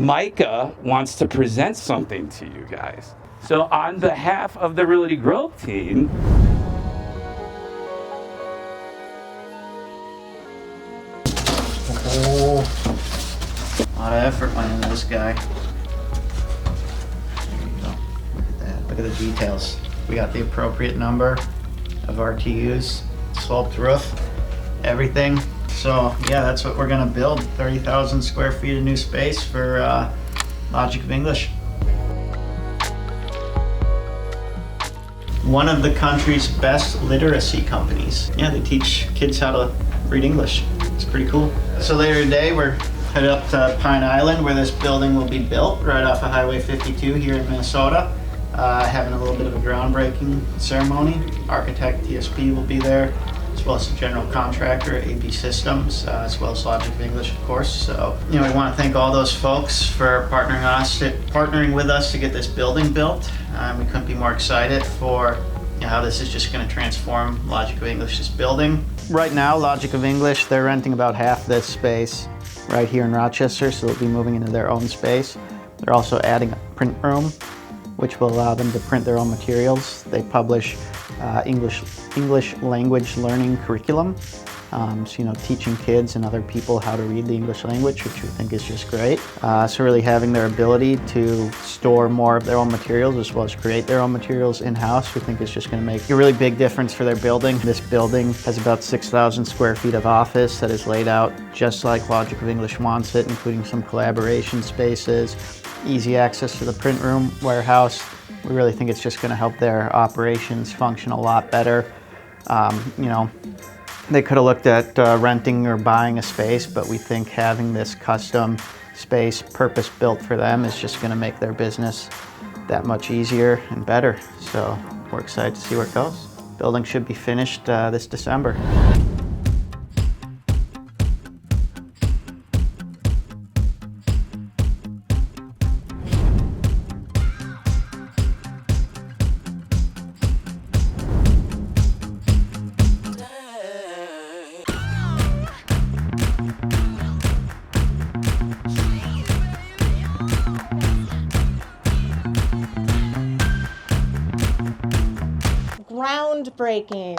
Micah wants to present something to you guys. So on behalf of the Realty Growth team, A lot of effort went into this guy. There you go. Look at that. Look at the details. We got the appropriate number of RTUs, sloped roof, everything. So yeah, that's what we're gonna build. 30,000 square feet of new space for Logic of English. One of the country's best literacy companies. Yeah, they teach kids how to read English. It's pretty cool. So later today, we're headed up to Pine Island where this building will be built right off of Highway 52 here in Minnesota. Having a little bit of a groundbreaking ceremony. Architect TSP will be there, as well as the general contractor, AB Systems, as well as Logic of English, of course. So, we want to thank all those folks for partnering with us to get this building built. We couldn't be more excited for how this is just going to transform Logic of English's building. Right now, Logic of English, they're renting about half this space right here in Rochester, so they'll be moving into their own space. They're also adding a print room, which will allow them to print their own materials. They publish English language learning curriculum. So, teaching kids and other people how to read the English language, which we think is just great. So really having their ability to store more of their own materials as well as create their own materials in-house, we think is just going to make a really big difference for their building. This building has about 6,000 square feet of office that is laid out just like Logic of English wants it, including some collaboration spaces, easy access to the print room, warehouse. We really think it's just going to help their operations function a lot better. They could have looked at renting or buying a space, but we think having this custom space purpose-built for them is just going to make their business that much easier and better. So we're excited to see where it goes. Building should be finished this December. Groundbreaking.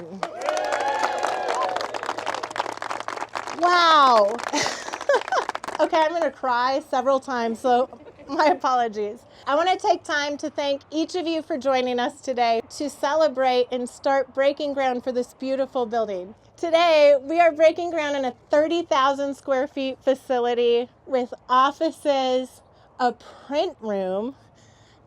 Wow. Okay, I'm gonna cry several times, so my apologies. I want to take time to thank each of you for joining us today to celebrate and start breaking ground for this beautiful building. Today, we are breaking ground in a 30,000 square feet facility with offices, a print room,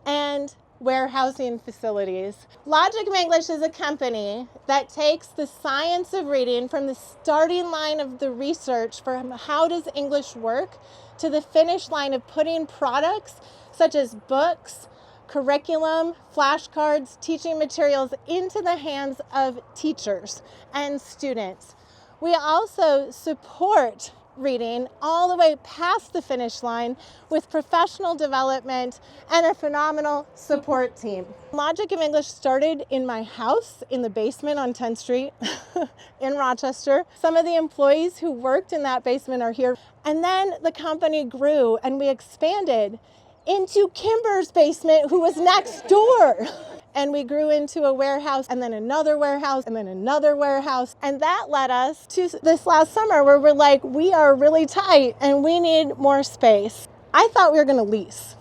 and warehousing facilities. Logic of English is a company that takes the science of reading from the starting line of the research for how does English work to the finish line of putting products such as books, curriculum, flashcards, teaching materials into the hands of teachers and students. We also support reading all the way past the finish line with professional development and a phenomenal support team. Logic of English started in my house in the basement on 10th Street in Rochester. Some of the employees who worked in that basement are here. And then the company grew and we expanded into Kimber's basement, who was next door. And we grew into a warehouse and then another warehouse and then another warehouse. And that led us to this last summer where we're like, we are really tight and we need more space. I thought we were gonna lease.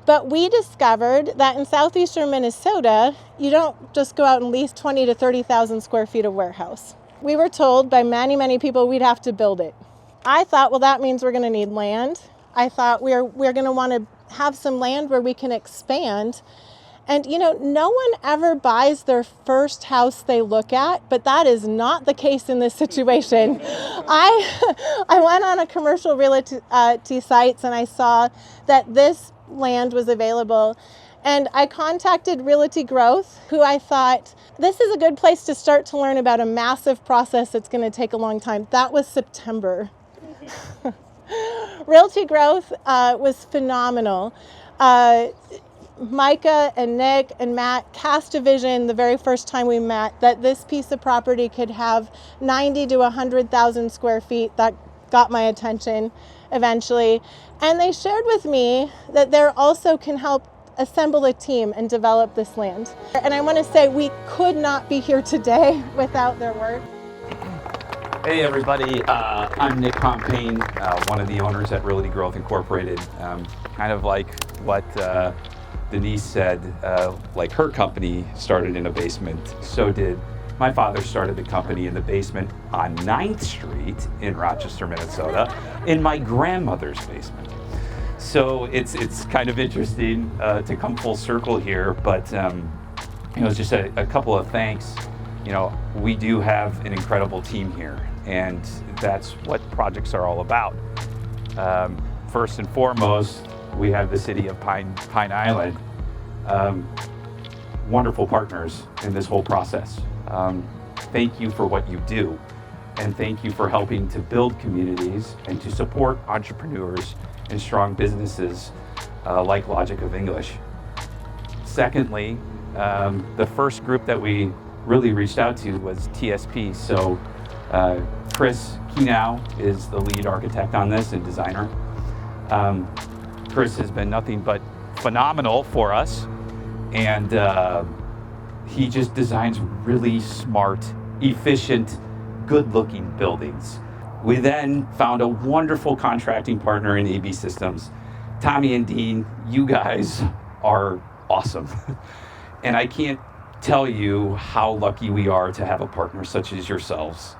But we discovered that in southeastern Minnesota, you don't just go out and lease 20 to 30,000 square feet of warehouse. We were told by many, many people we'd have to build it. I thought, well, that means we're gonna need land. I thought we're gonna wanna have some land where we can expand. And no one ever buys their first house they look at, but that is not the case in this situation. I went on a commercial realty sites and I saw that this land was available. And I contacted Realty Growth, who I thought, this is a good place to start to learn about a massive process that's going to take a long time. That was September. Realty Growth was phenomenal. Micah and Nick and Matt cast a vision the very first time we met that this piece of property could have 90 to 100,000 square feet. That got my attention. eventually. And they shared with me that they also can help assemble a team and develop this land. And I want to say we could not be here today without their work. Hey everybody, I'm Nick Pompaine, one of the owners at Realty Growth Incorporated. Kind of like what Denise said, like her company started in a basement, so did my father. Started the company in the basement on 9th Street in Rochester, Minnesota, in my grandmother's basement. So it's kind of interesting to come full circle here, but just a couple of thanks. We do have an incredible team here, and that's what projects are all about. First and foremost, we have the city of Pine Island, wonderful partners in this whole process. Thank you for what you do, and thank you for helping to build communities and to support entrepreneurs and strong businesses like Logic of English. Secondly, the first group that we really reached out to was TSP. So Chris Kenow is the lead architect on this and designer. Chris has been nothing but phenomenal for us, and he just designs really smart, efficient, good-looking buildings. We then found a wonderful contracting partner in AB Systems. Tommy and Dean, you guys are awesome. And I can't tell you how lucky we are to have a partner such as yourselves.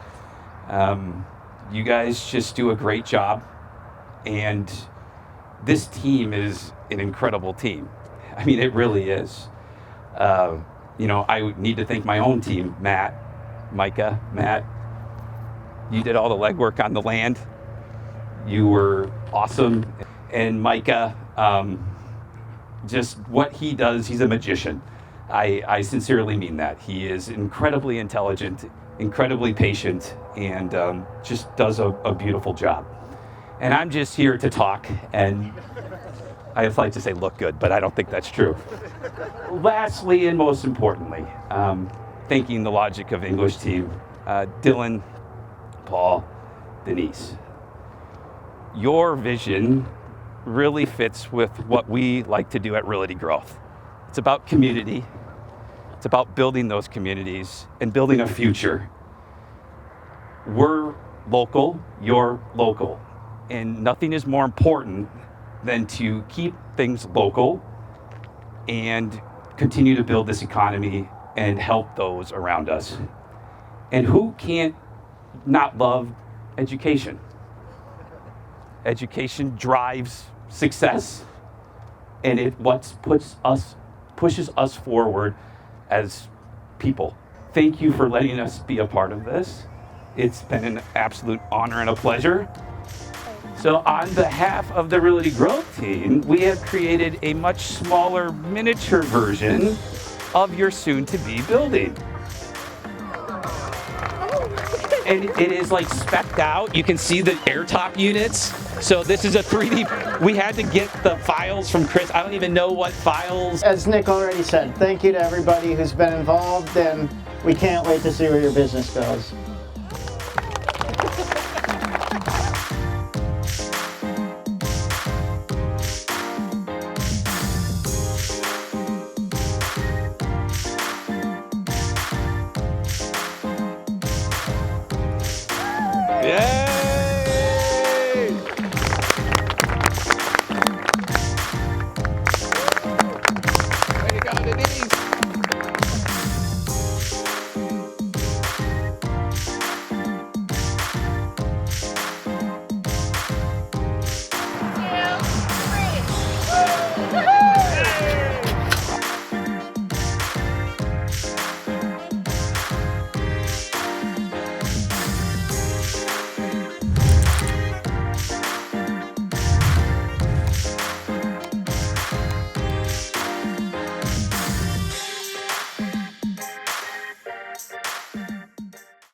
You guys just do a great job, and this team is an incredible team. I mean, it really is. I need to thank my own team, Micah, Matt. You did all the legwork on the land. You were awesome. And Micah, just what he does, he's a magician. I sincerely mean that. He is incredibly intelligent, incredibly patient, and just does a beautiful job. And I'm just here to talk, and I like to say look good, but I don't think that's true. Lastly, and most importantly, thanking the Logic of English team, Dylan, Paul, Denise. Your vision really fits with what we like to do at Realty Growth. It's about community. It's about building those communities and building a future. We're local, you're local, and nothing is more important than to keep things local and continue to build this economy and help those around us. And who can't not love education? Education drives success, and it pushes us forward as people. Thank you for letting us be a part of this. It's been an absolute honor and a pleasure. So on behalf of the Realty Growth team, we have created a much smaller miniature version of your soon-to-be building. And it is like spec'd out. You can see the air top units. So this is a 3D. We had to get the files from Chris. I don't even know what files. As Nick already said, thank you to everybody who's been involved, and we can't wait to see where your business goes.